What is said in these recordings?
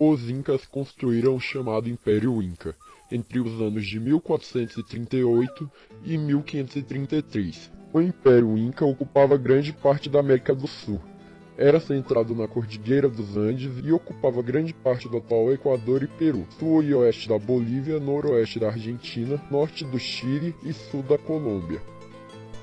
Os Incas construíram o chamado Império Inca, entre os anos de 1438 e 1533. O Império Inca ocupava grande parte da América do Sul. Era centrado na Cordilheira dos Andes e ocupava grande parte do atual Equador e Peru, sul e oeste da Bolívia, noroeste da Argentina, norte do Chile e sul da Colômbia.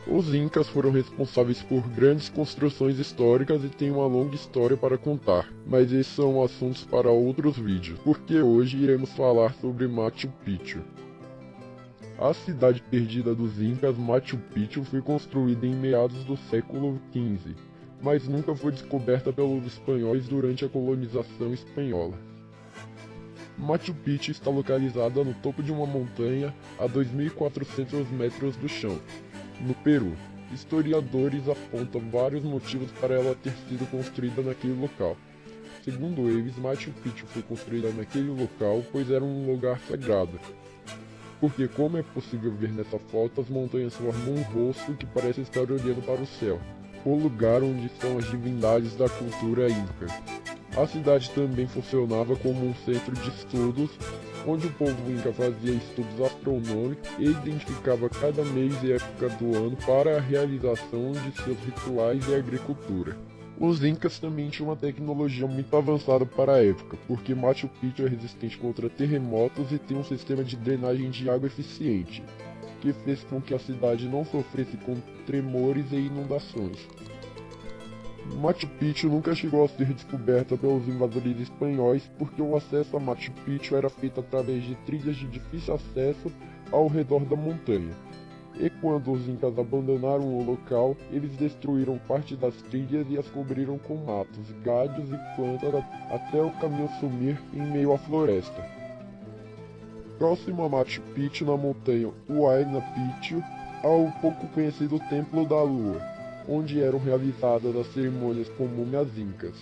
Os Incas foram responsáveis por grandes construções históricas e têm uma longa história para contar, mas esses são assuntos para outros vídeos, porque hoje iremos falar sobre Machu Picchu. A cidade perdida dos Incas, Machu Picchu, foi construída em meados do século XV, mas nunca foi descoberta pelos espanhóis durante a colonização espanhola. Machu Picchu está localizada no topo de uma montanha a 2.400 metros do chão, no Peru. Historiadores apontam vários motivos para ela ter sido construída naquele local. Segundo eles, Machu Picchu foi construída naquele local pois era um lugar sagrado. Porque, como é possível ver nessa foto, as montanhas formam um rosto que parece estar olhando para o céu, o lugar onde estão as divindades da cultura Inca. A cidade também funcionava como um centro de estudos, onde o povo Inca fazia estudos astronômicos e identificava cada mês e época do ano para a realização de seus rituais e agricultura. Os Incas também tinham uma tecnologia muito avançada para a época, porque Machu Picchu é resistente contra terremotos e tem um sistema de drenagem de água eficiente, que fez com que a cidade não sofresse com tremores e inundações. Machu Picchu nunca chegou a ser descoberta pelos invasores espanhóis porque o acesso a Machu Picchu era feito através de trilhas de difícil acesso ao redor da montanha. E quando os Incas abandonaram o local, eles destruíram parte das trilhas e as cobriram com matos, galhos e plantas até o caminho sumir em meio à floresta. Próximo a Machu Picchu, na montanha Huayna Picchu, há o pouco conhecido Templo da Lua, onde eram realizadas as cerimônias com múmias incas.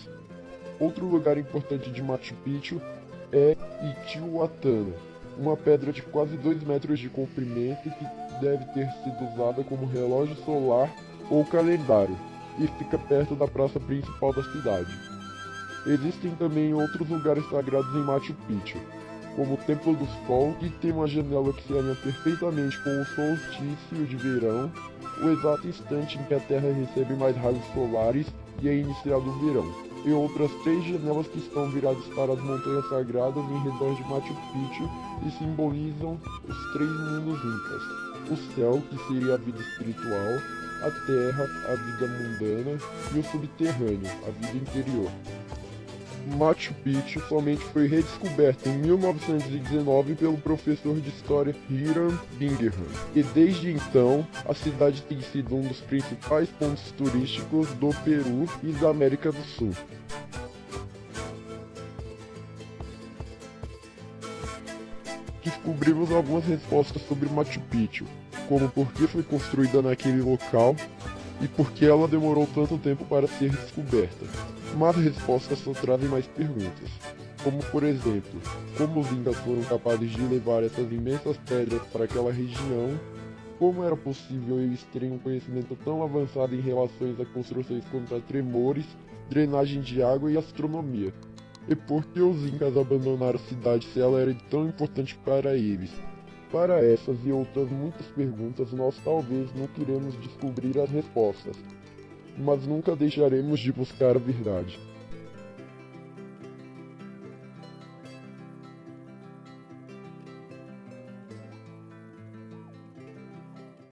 Outro lugar importante de Machu Picchu é Itihuatana, uma pedra de quase 2 metros de comprimento que deve ter sido usada como relógio solar ou calendário, e fica perto da praça principal da cidade. Existem também outros lugares sagrados em Machu Picchu, como o Templo do Sol, que tem uma janela que se alinha perfeitamente com o solstício de verão, o exato instante em que a Terra recebe mais raios solares e é iniciado o verão, e outras 3 janelas que estão viradas para as montanhas sagradas em redor de Machu Picchu e simbolizam os 3 mundos incas: o céu, que seria a vida espiritual, a terra, a vida mundana, e o subterrâneo, a vida interior. Machu Picchu somente foi redescoberta em 1919 pelo professor de história Hiram Bingham, e desde então a cidade tem sido um dos principais pontos turísticos do Peru e da América do Sul. Descobrimos algumas respostas sobre Machu Picchu, como por que foi construída naquele local e por que ela demorou tanto tempo para ser descoberta. Mas as respostas só trazem mais perguntas, como por exemplo, como os Incas foram capazes de levar essas imensas pedras para aquela região, como era possível eles terem um conhecimento tão avançado em relação a construções contra tremores, drenagem de água e astronomia, e por que os Incas abandonaram a cidade se ela era tão importante para eles. Para essas e outras muitas perguntas, nós talvez nunca iremos descobrir as respostas, mas nunca deixaremos de buscar a verdade.